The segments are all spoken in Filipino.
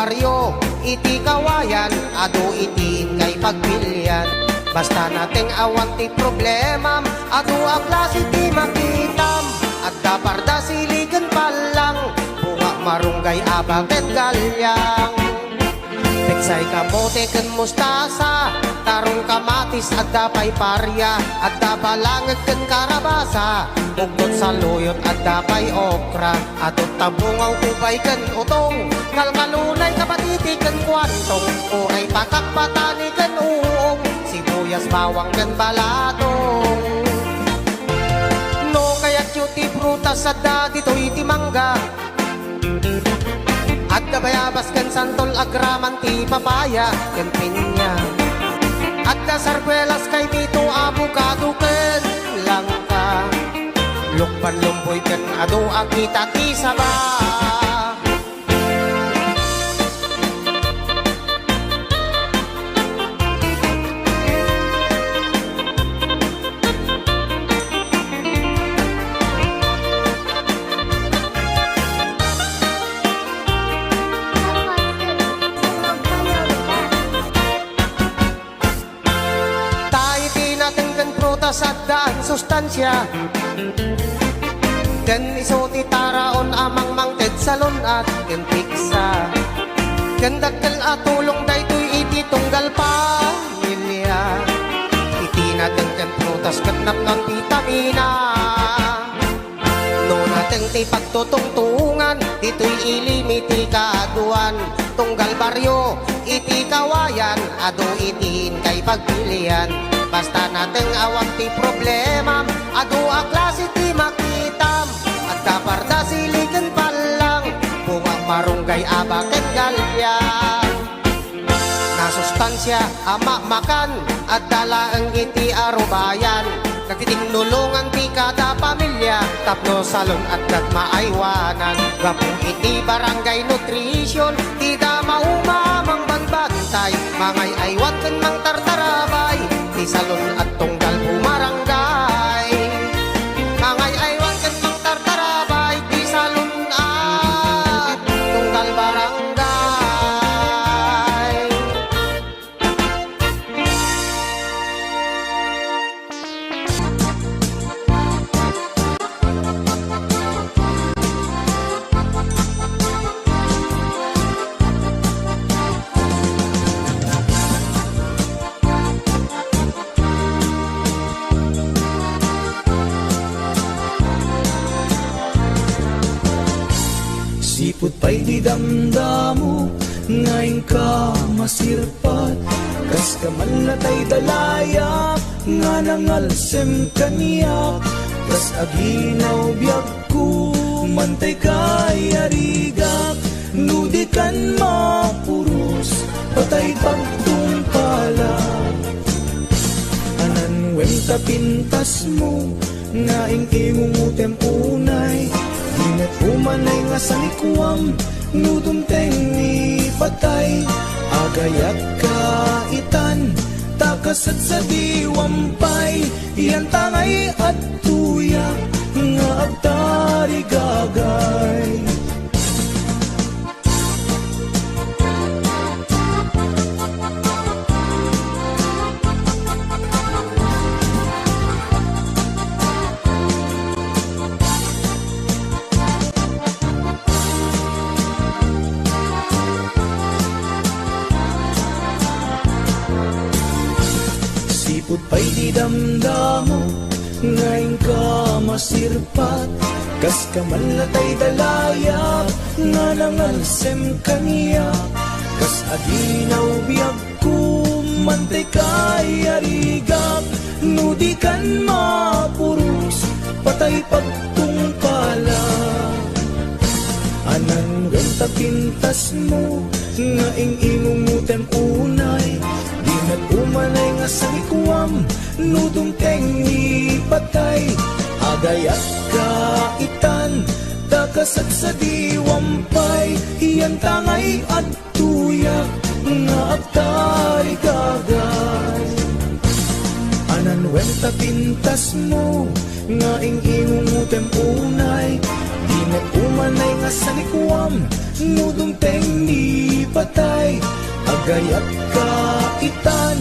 baryo, iti kawayan, adu iti kay pagpilian. Basta nating awan ti problema, adu a klase ti makitam. At daparda siligan palang, bunga marunggay abaket galyang. Peksay kamote ken mustasa, tarong kamatis at dapay parya, at dabalangag ken karabasa, bugtot sa luyot at dapay okra, atot tabungaw kubay ken utong, kalkalunay kapatiti ken kwantong, uray pakak patani ken uong, sibuyas bawang ken balatong. No kaya't yuti prutas at dito iti mangga, at dabayabas ken santol agraman ti papaya ken pinya, at dasarkwelas kay mito abukado ken langka, lukpan lumboy ken adu akita ti saba. Sa daan sustansya ken isuti taraon amang mangted salon at ken piksa ken dakkel atulong daytoy iti tunggal pamilya, iti naten ken prutas ken napnon vitamina. No naten ti pagtutungtungan ditoy ilimiti kaaduan, tunggal baryo iti kawayan, adu itin kay pagpilian. Basta nating awang ti problema, adu a klase ti makitam, at daparda siligan palang, bunga marunggay abaket galyang. Nasustansya ama makan, at dalaang iti arubayan, katiting nulungan ti kada pamilya, tapno salon at maaywanan. Gapong iti barangay nutrition, ti da maumamang banbantay, mangay aywat ken mang tartarabay, ti salon at tunggal bumarangay, mangay aywan ken mang tartarabay, ti salon at tunggal barangay. Sipot pa'y di damdamo, ngayon ka masirpat, kas ka manlatay dalaya, nga nangalsem kaniyak, kas aginaw biyag ko, mantay kay arigak, nudi kan mapurus, patay pagtungpalak. Anan wenta pintas mo, ngaing imumutem unay, inat umanay nga sa likwam, nudumteng ni patay, agayak kaitan, takasat sa diwampay, iyan tangay at tuyak, nga agtari gagay. Sipot pa'y di damdamo, ngayon ka masirpat, kas ka manlatay dalaya, nga nangalsem kaniya, kas aginaw biyag ko, mantay kay arigap, nudi kan mapurus, patay pagtungpala. Anan wenta pintas mo, ngaing imumutem unay, di nag-umanay nga sa likwam, nudumteng ni patay, agayak kaitan, takasat sa diwampay, iyan tangay at tuyak, nga agtari gagay. Anan wenta pintas mo, ngaing imumutem unay, di nag-umanay nga sa likwam, nudumteng ni patay, agayat kaitan,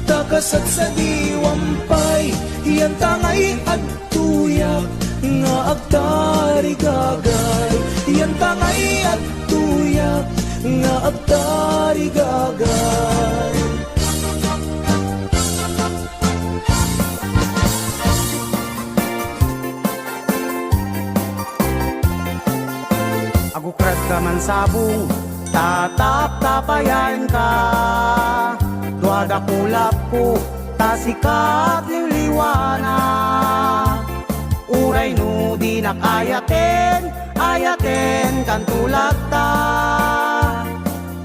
takasat sa diwampay, yan tangay at tuyak, nga agtarigagay, yan tangay at tuyak, nga agtarigagay. Agukrat ka man sabong, tatap-tapayan ka. Duada kulap ko, tasikat liliwana. Uray no di nakayaten, ayaten kan tulad ta.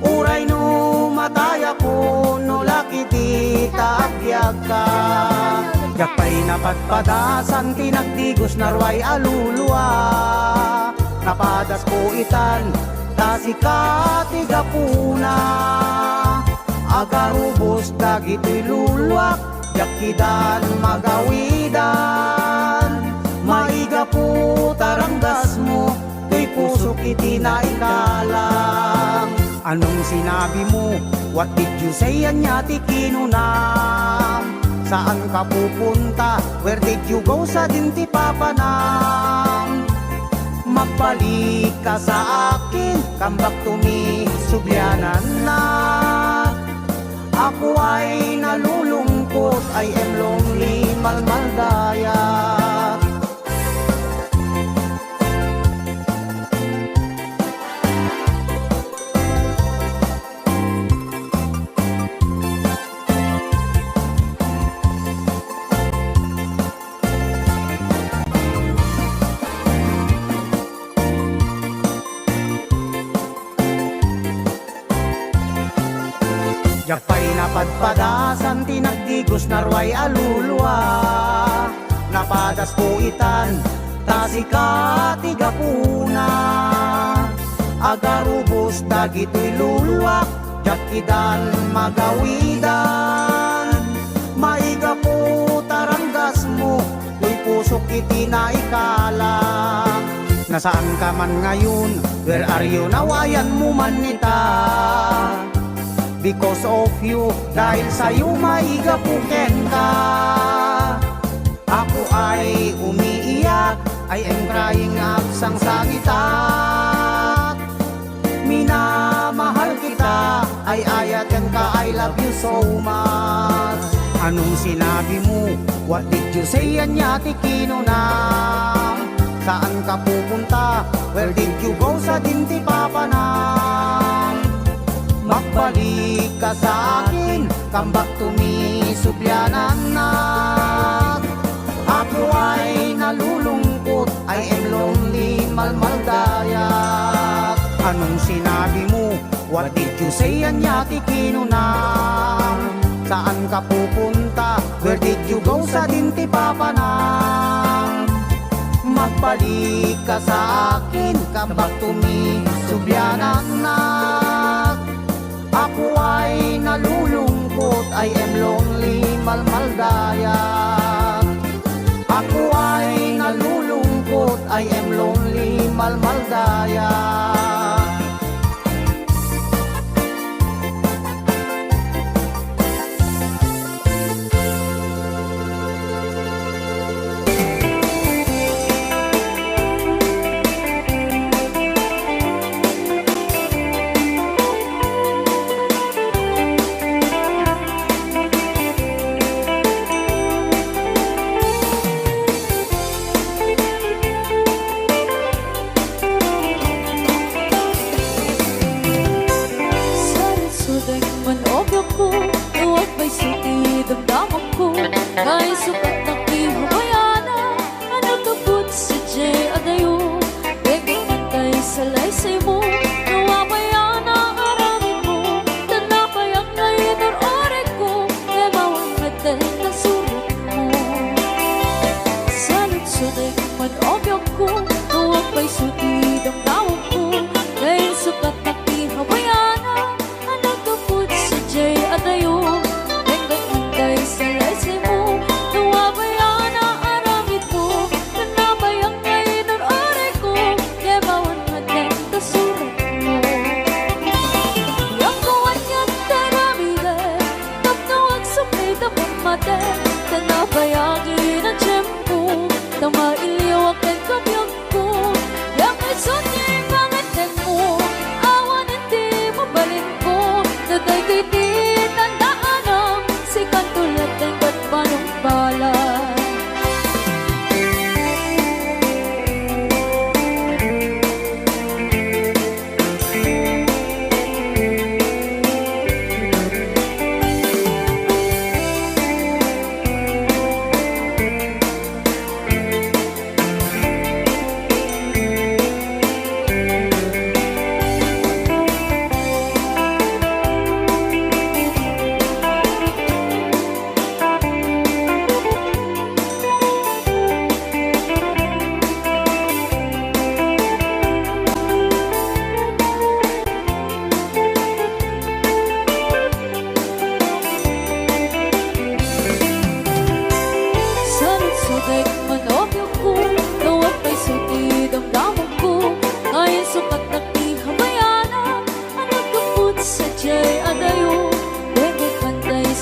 Uray no mataya ko, no lakiti taagbyag ka. Yakpay napagpadasan, tinagdigos narway aluluwa. Napadas po itan, tasikati gapuna. Agarubos dagiti lulwak, yakidan magawidan. Maiga po taranggas mo, kay puso kiti na ikalang. Anong sinabi mo? What did you say? Anya ti kinunam. Saan ka pupunta? Where did you go? Sa dinti papanam. Magbalik ka sa akin, come back to me, subyanan na. Ako ay nalulungkot, I am lonely, malmaldaya. Yakpay napadpadasan, tinagdigos narway aluluwa. Napadas po itan, tasikati gapuna. Agarubos dagito'y luluwak, yakidan magawidan. Maiga po taranggas mo, tuy puso kiti na ikalang. Nasaan ka man ngayon, where are you now? Ayan mo man nita. Because of you, dahil sa'yo maigapuken ka. Ako ay umiiyak, I am crying up sang sangitat. Minamahal kita, ay ayatan ka, I love you so much. Anong sinabi mo? What did you say? Anya ti kinunam. Saan ka pupunta? Where did you go? Sa dinti papanam. Magbalik ka sa akin, come back to me, subyanan na. Ako ay nalulungkot, I am lonely, malmaldayak. Anong sinabi mo? What did you say? Anya ti kinunam. Saan ka pupunta? Where did you go? Sa dinti papanam. Magbalik ka sa akin, come back to me, subyanan na. Ako ay nalulungkot, I am lonely, malmaldayak. Ako ay nalulungkot, I am lonely, malmaldayak.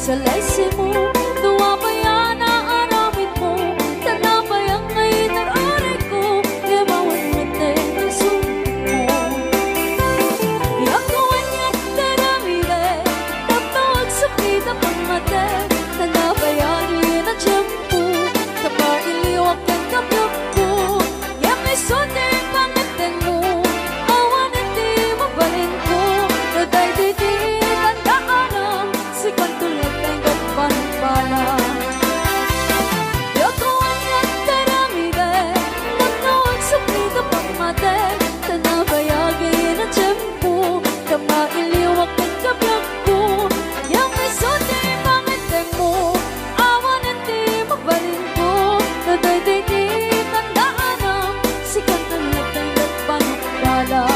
Salaysay mo, duwapaya na aramid mo, tanapayang ngay narari ko, yabawan matay ng sumo. Yakuan yak taramire, tapawag sa pita pang mate, tanabayari na tiyempo, kapailiwak ang kapyok ko, yak isote pangateng mo, awan hindi mabalin ko, naday didi tandaan si kantulat ng pala. Yakuan yak taramire, tapawag sa pita pang mate, tanabayari na tiyempo, kapailiwak ang kapyok ko, yak isote pangateng mo, awan hindi mabalin ko, naday didi tandaan si kantulat ng pala.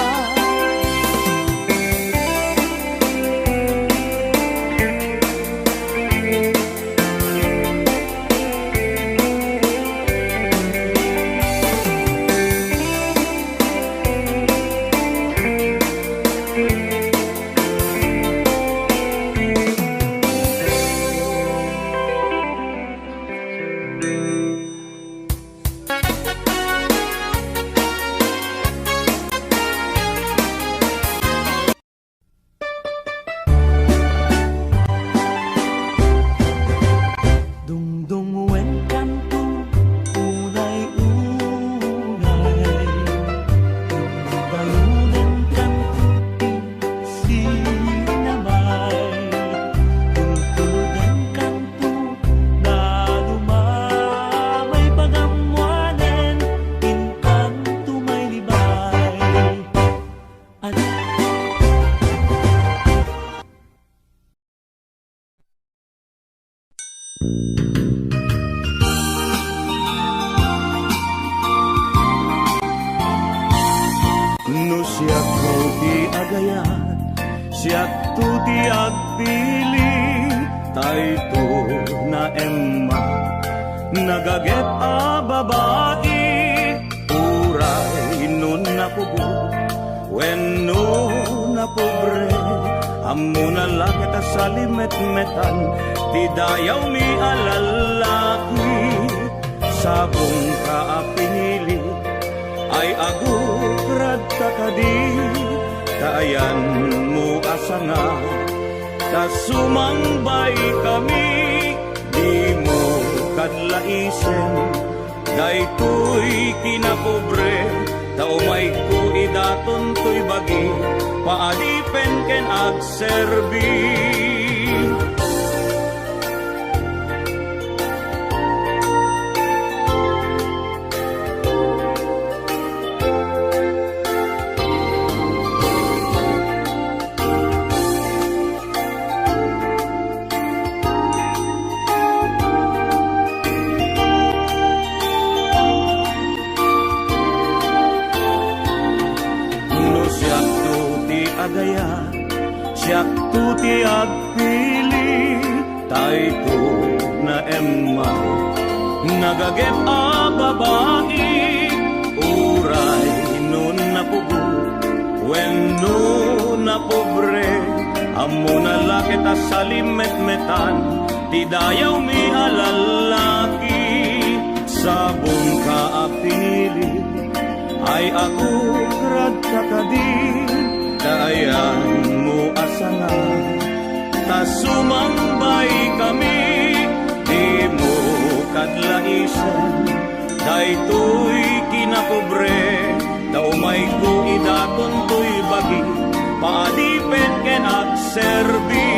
Dungdungwen kanto, unay-unay. Dungbalunan kanto, sinamay. Tultudan kanto, na lumamay pagamwanen, inkanto may libay. At no siyak ko ti agayat, siyak to ti agpili, tayto na emma, nagaget a babae, uray nun na pugo, wenno na pobre, amo na lakit a salimet-metan, ti dayaw mi alalaki, sabong ka a pinili, ay agukrad ka kadi, kaayan mo asanga, kasumambay kami, di mo kadlaisen, daytoy kinapobre, taumay ko idaton to'y bagi, paadipen ken agserbi. Agaya, siyak tuti agpili, tayto na emma, nagagep a babae, uray nun na pugo, wenno na pobre, amo na lakit a salimet-metan, ti dayaw mi alalaki, sabong ka a pinili, ay ako grad kakadi, kaayan mo asanga, kasumambay kami, di mo kadlaisen, daytoy kinapobre, daumay ko idaton to'y bagi, paadipen ken agserbi.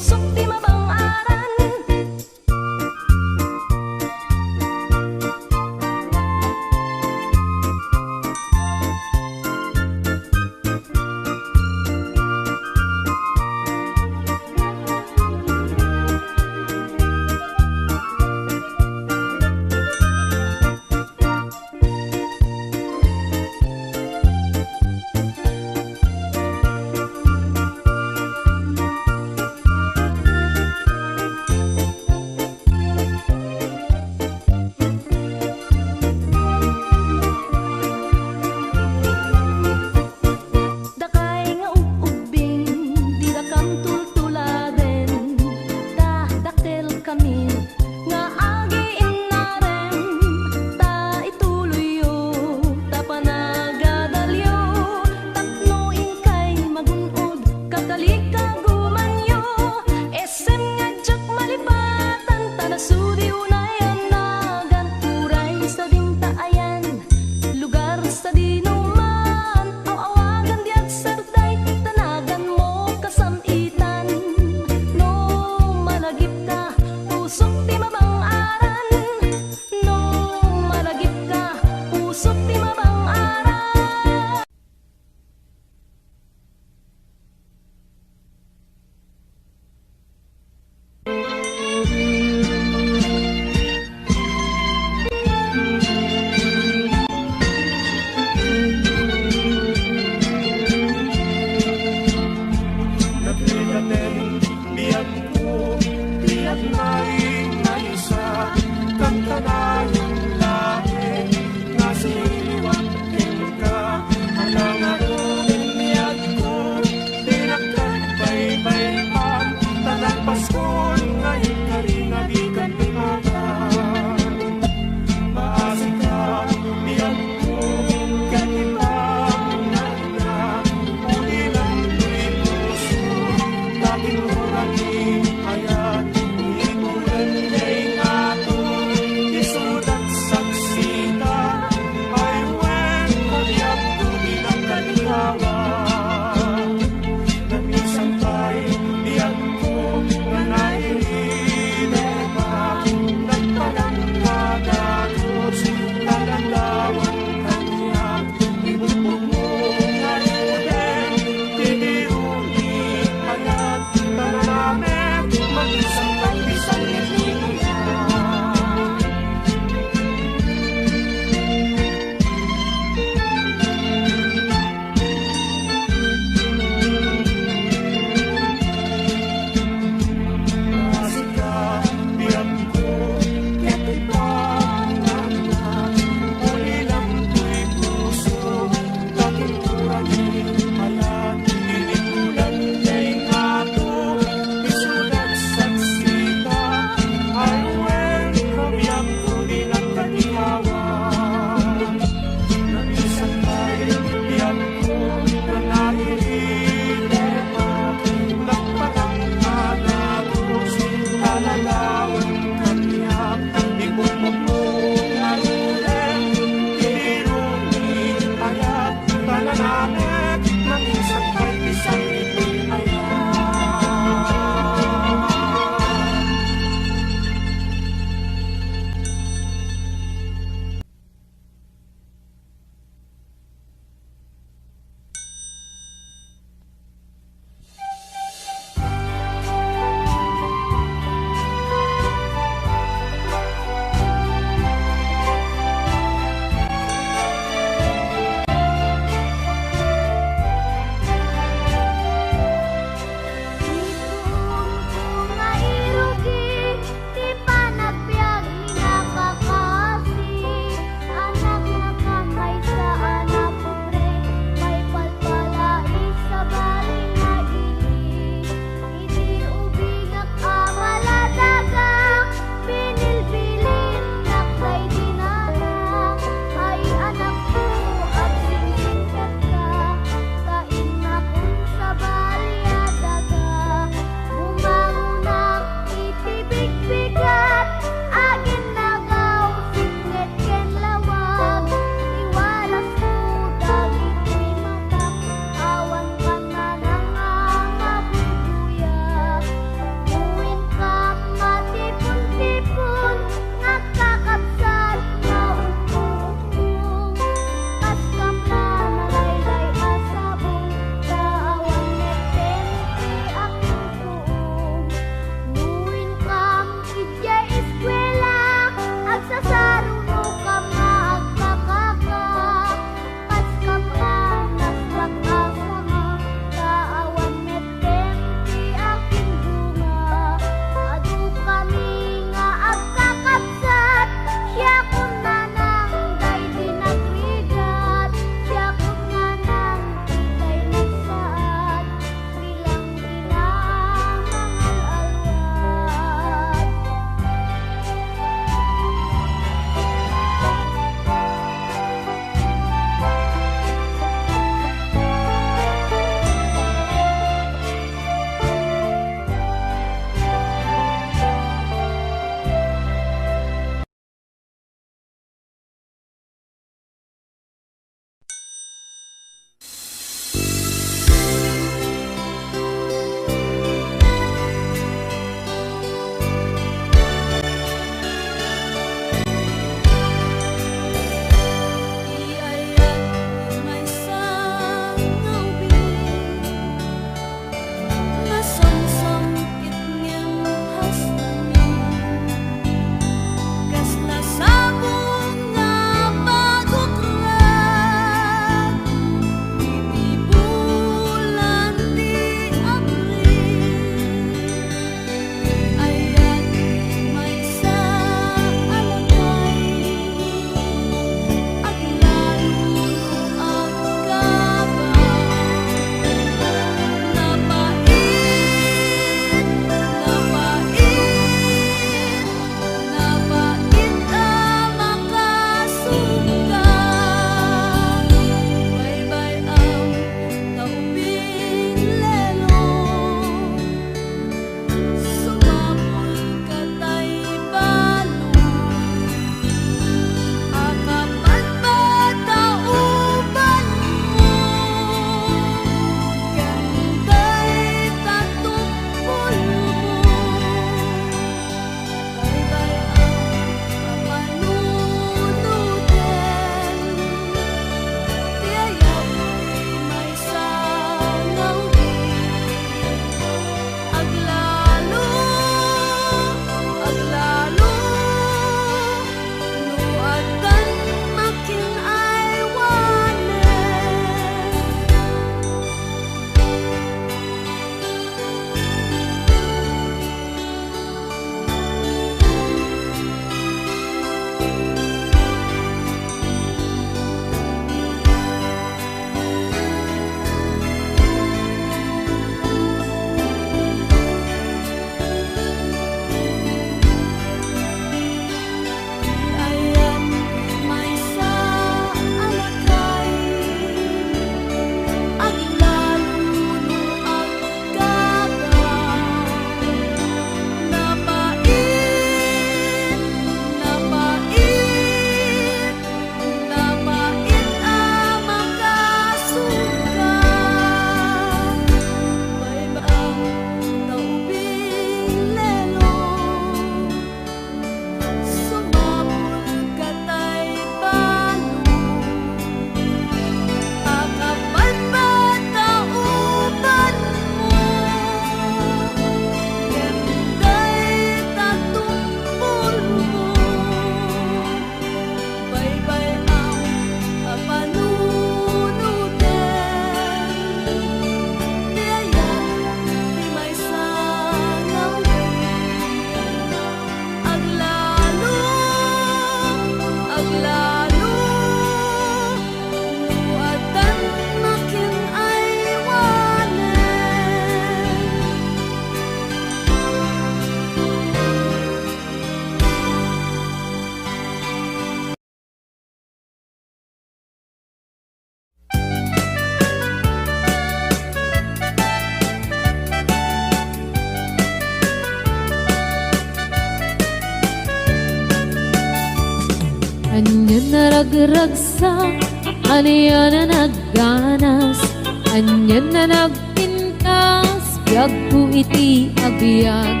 Anyan na ragragsak, aniya na nagganas, anyan na nagpintas, biyag ko iti agbyag,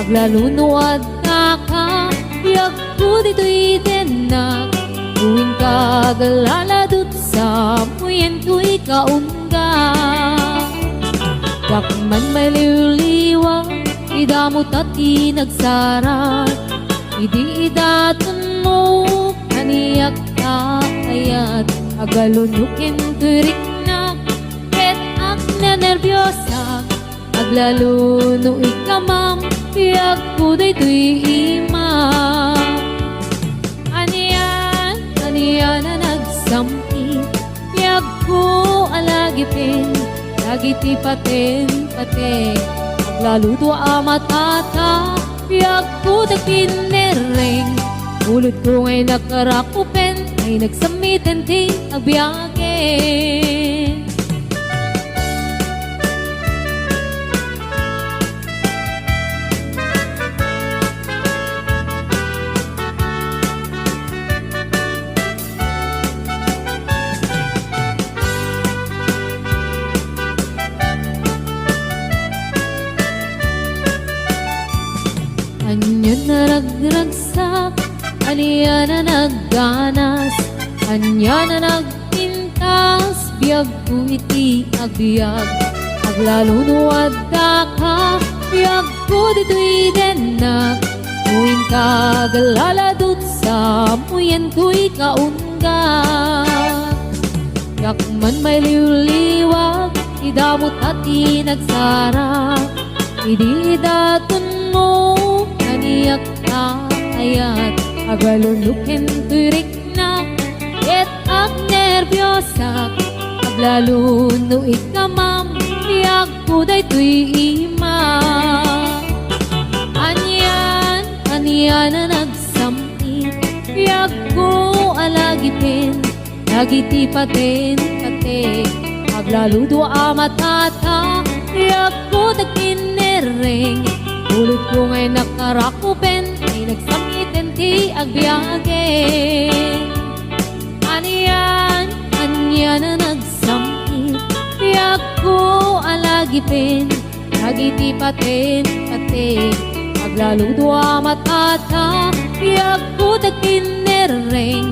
aglalunuad na ka, biyag ko dito'y denag, tuwing kagaladot sa muyen ko'y kaungga. Dakman may liwliwa, idamot at inagsarat, idi idaton mo, kaniyak ka kayat, agalunukin turik na, ket ak na nervyosa, aglaluno ikamam, biyag ko daytoy imam. Aniyan na nagsampi, biyag ko alagipin, lagiti paten, aglaludo amatata, biyag ko dagpinereng, ulot ko ngay nakarakupen, ay nagsamitin ti agbyagin. Anyan na ragragsak, aniya na nagganas, anya na nagpintas, biyag ko iti agbyag, aglalunuad da ka, biyag ko dito'y denag, tuwing kagaladot sa muyen ko'y kaungga. Yakman may liwliwag, idamot at inagsara, idi daton mo, kaniyak ka kayat, agalunukin turik na, ket ak nervyosa, aglaluno ikamam, biyag ko daytoy imam. Anyan na nagsampi, biyag ko alagipin, lagiti paten, aglaludo amatata, biyag ko dagpinereng, ulot ko ngay nakarakupen, ay nagsamitin ti agbyagin. Anyan na nagsampi, biyag ko alagipin, lagiti paten, aglaludo amatata, biyag ko dagpinereng,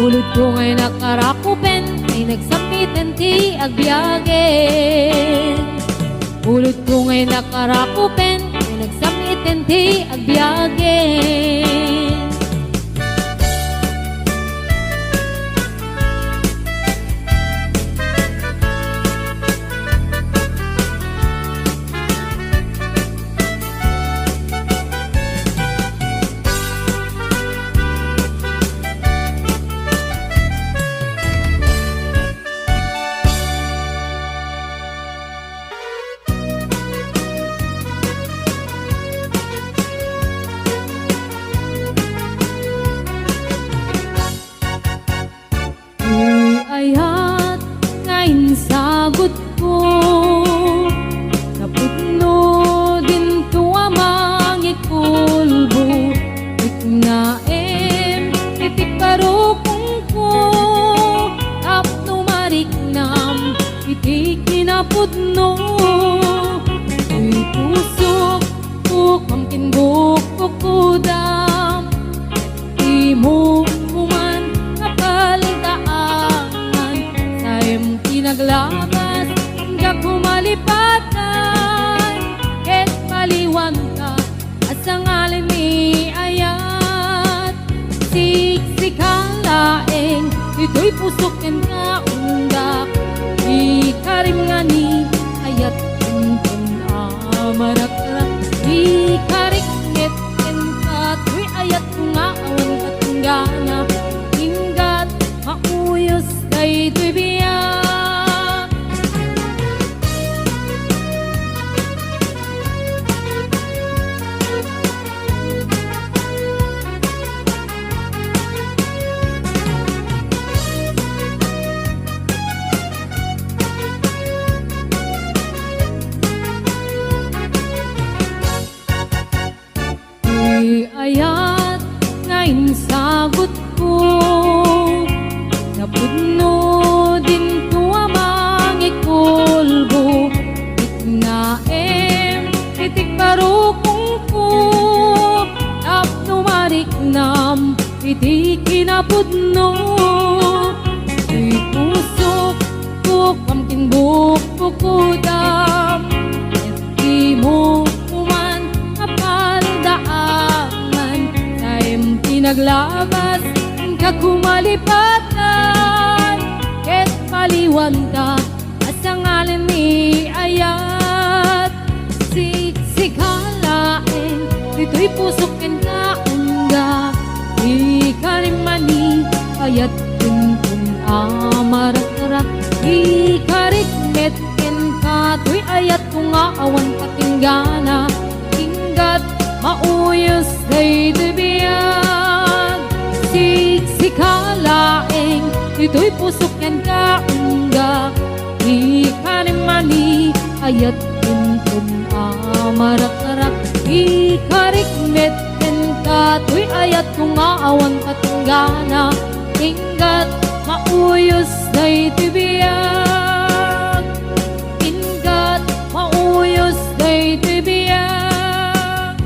ulot ko ngay nakarakupen, ay nagsamitin ti agbyagin. Ulot ko ngay nakarakupen, ay nagsamitin ti agbyagin. Ayat ngayon sagot ko, napudno din to amang ikulbo, iknaem itik parukong ko, tapno mariknam itik kinapudno, uy puso ko kamkin bukok kudam, imo man kapaldaan, sayem kinaglamas hanggang kumalipatan, ket paliwan ka asang alin ni ayat, siksikang laeng ito'y pusokin ka undak, ikarim nga ni ayat kuntun amarakrak, ikariknet ka tuy ayat nga awan katunggana, hinggat mauyos kay tuy biyak. napudno. Tuy pusok ko kamting bukukudam, at di mo kuman kapaldaanan, tayo pinaglabas ka kumalipatan, ket paliwanda asangalan ni ayat. Siksikalaeng dito'y pusok ken kaungga, ikarimani ayat kuntun amarak-arak, ikarikmet ken kato'y ayat kung aawan katinggana, inggat mauyos day dibiyag. Siksikalaeng dito'y pusok ken kaungga, ikarimani ayat kuntun amarak-arak, ikarikmet ken kato'y ayat kung aawan katinggana, inggat mauyos day tibiyag, inggat mauyos day tibiyag.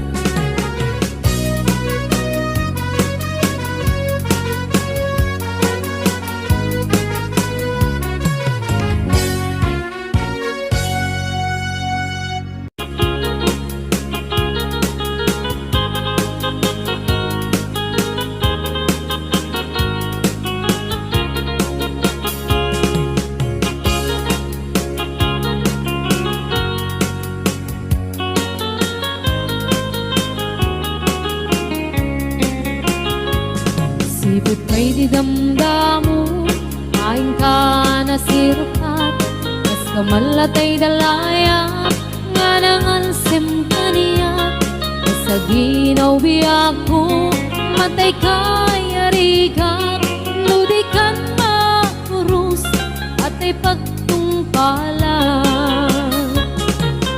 Sipot kay di damdamu, kain ka na sirukat, kas kamalatay dalaya, nga nangansem kaniya, sa ginaw biyak ko, matay kay arigak, nudikan makurus, at ay pagtungpalan.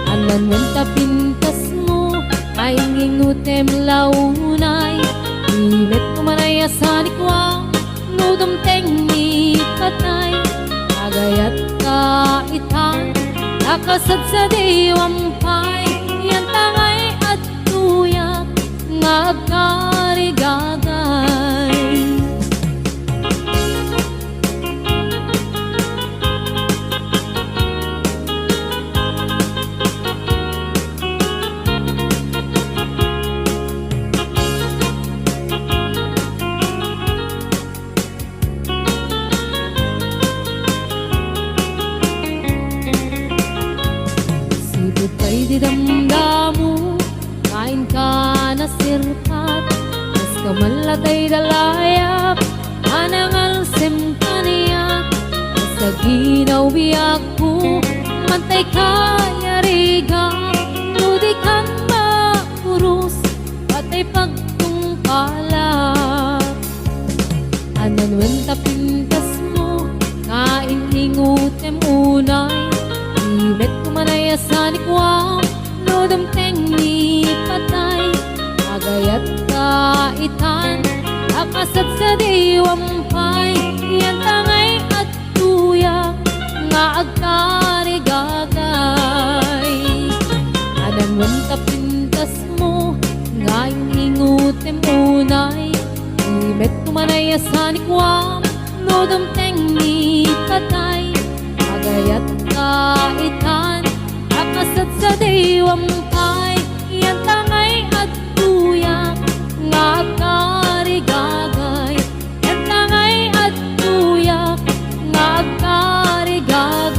Anan wanta pintas mo, ay ngingutem launay, imet kumanay asanikwa, nudom tengni patay, agayat kaitan, nakasad sa diwampay, yan tangay at tuyak, nga agkarigagay. Sipot kay di damdamu, kain ka na sirkat, kas kamalatay dalayap, anangalsem kaniyak, sa ginaw biyak ko, mantay kay arigak, nudikan makurus, patay pagtungkalak. Anan wenta pintas mo, kain ingutem unay, imet kumanay asanikwam, nodam tengni patay, agayat kaitan, akasat sa diwampay, yan tangay at tuyak, nga agkarigagay. Anan wanta pintas mo, ngayon ingutem unay, imet kumanay asanikwam, nodam tengni patay, agayat kaitan, akasat sa diwampay, yan tangay at tuyak, nga agkarigagay, yan tangay at tuyak, nga agkarigagay.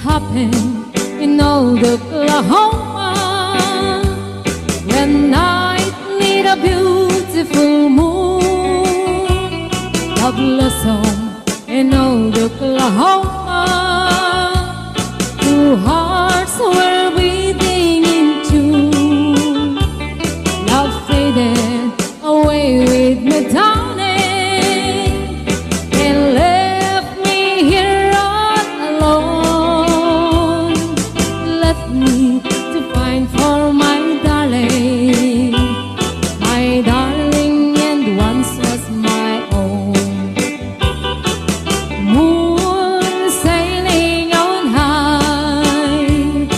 happened in old Oklahoma when blossom in old Oklahoma. Two hearts were beating in tune. Love faded away with me, darling, and left me here all alone. Left me to find for my darling, and once was my own. Moon sailing on high,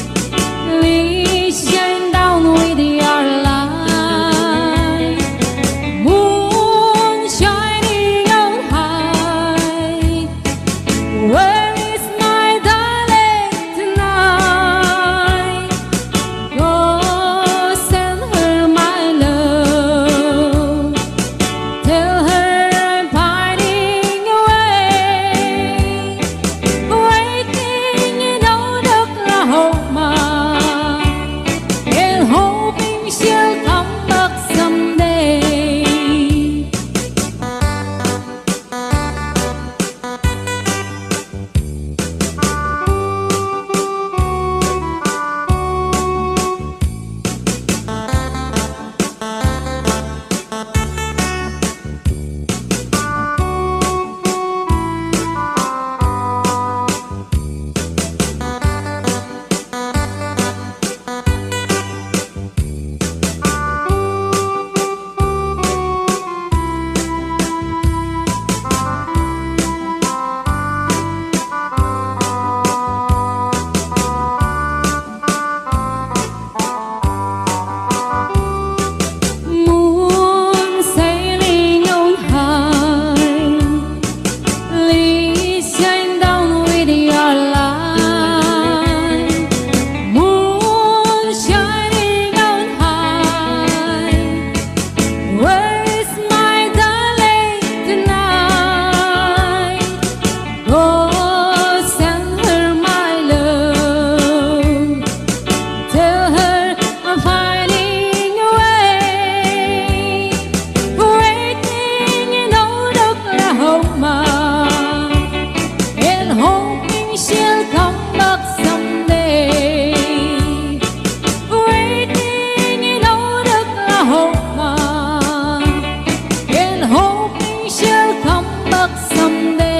please shine down with your light. Moon shining on high, where is my darling tonight? Go send her my love, tell her I'm pining away, waiting in old Oklahoma, and hoping she'll come back someday. Moon sailing on high, please shine down with your light. Moon shining on high, where is my darling tonight? Go send her my love, tell her I'm pining away, waiting in old Oklahoma, and hoping she'll come back someday. Waiting in old Oklahoma, and hoping she'll come back someday.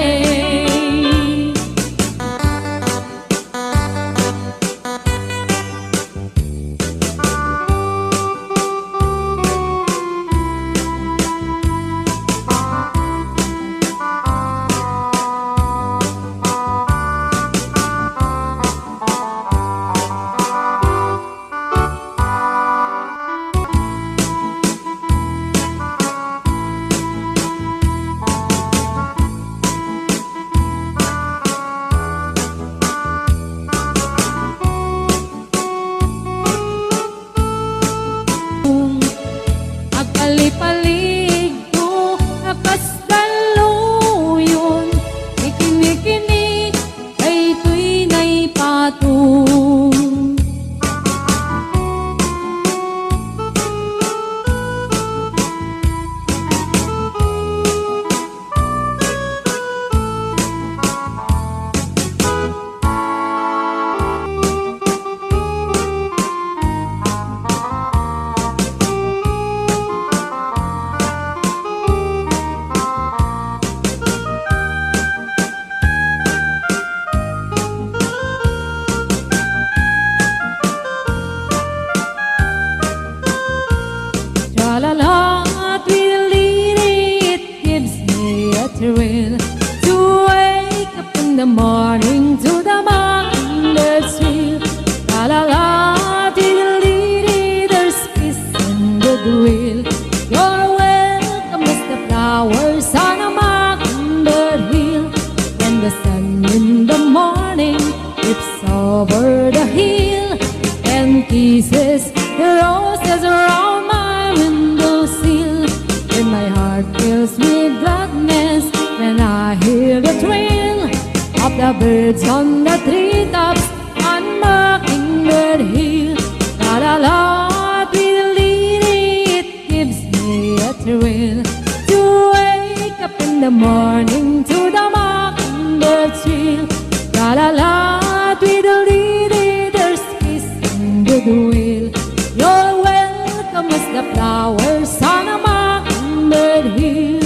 Agpalipalig ko napasdaluyon, ikinikinig ay ito'y naipatung. Tra-la-la, tweedledee, it gives me a thrill to wake up in the morning to the mockingbirds trill. Tra-la-la, tweedledee, there's peace and goodwill. You're welcome as the flowers on a mockingbird hill. When the sun in the morning dips over the hill and kisses the roses around my windowsill, and my heart fills with gladness when I hear the trill of the birds on the treetops on Mockingbird Hill. La la la, tweedledee, it gives me a thrill to wake up in in the morning to the mockingbird trill. La la la, tweedledee, there's peace and goodwill. You're welcome as the flowers on a mockingbird hill.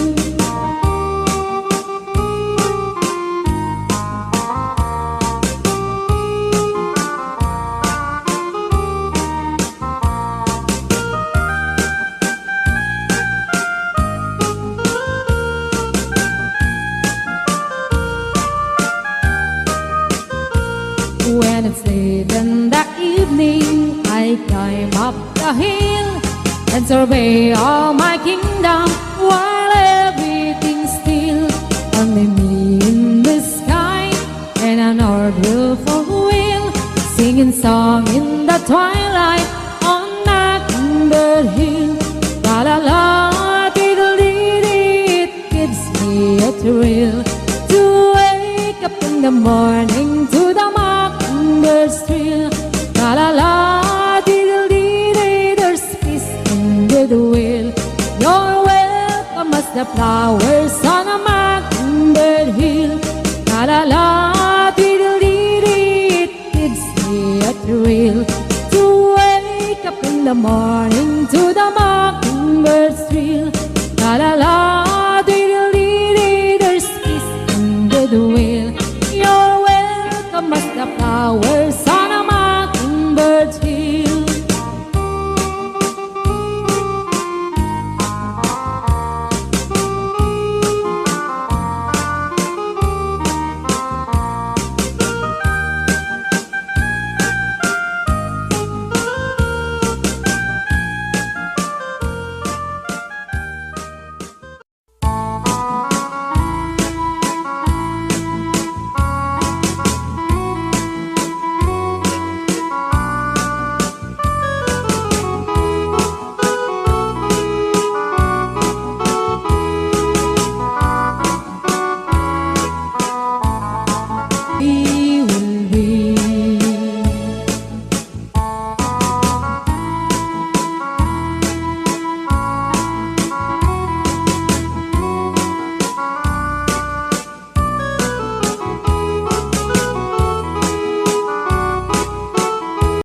When it's late in the evening, I climb up the hill and survey all my kingdom while everything's still. Only me in the sky and an old willful wheel, singing song in the twilight on Mockingbird Hill. La la la, diddle-dee-dee, it gives me a thrill to wake up in the morning to the mockingbird's trill. La la la, diddle-dee-dee, there's peace in goodwill. You're welcome as the flowers on a mockingbird hill. La la la, diddle-dee-dee, it gives me a thrill to wake up in the morning to the mockingbird's trill. La la la, diddle-dee-dee, there's peace in goodwill. You're welcome as the flowers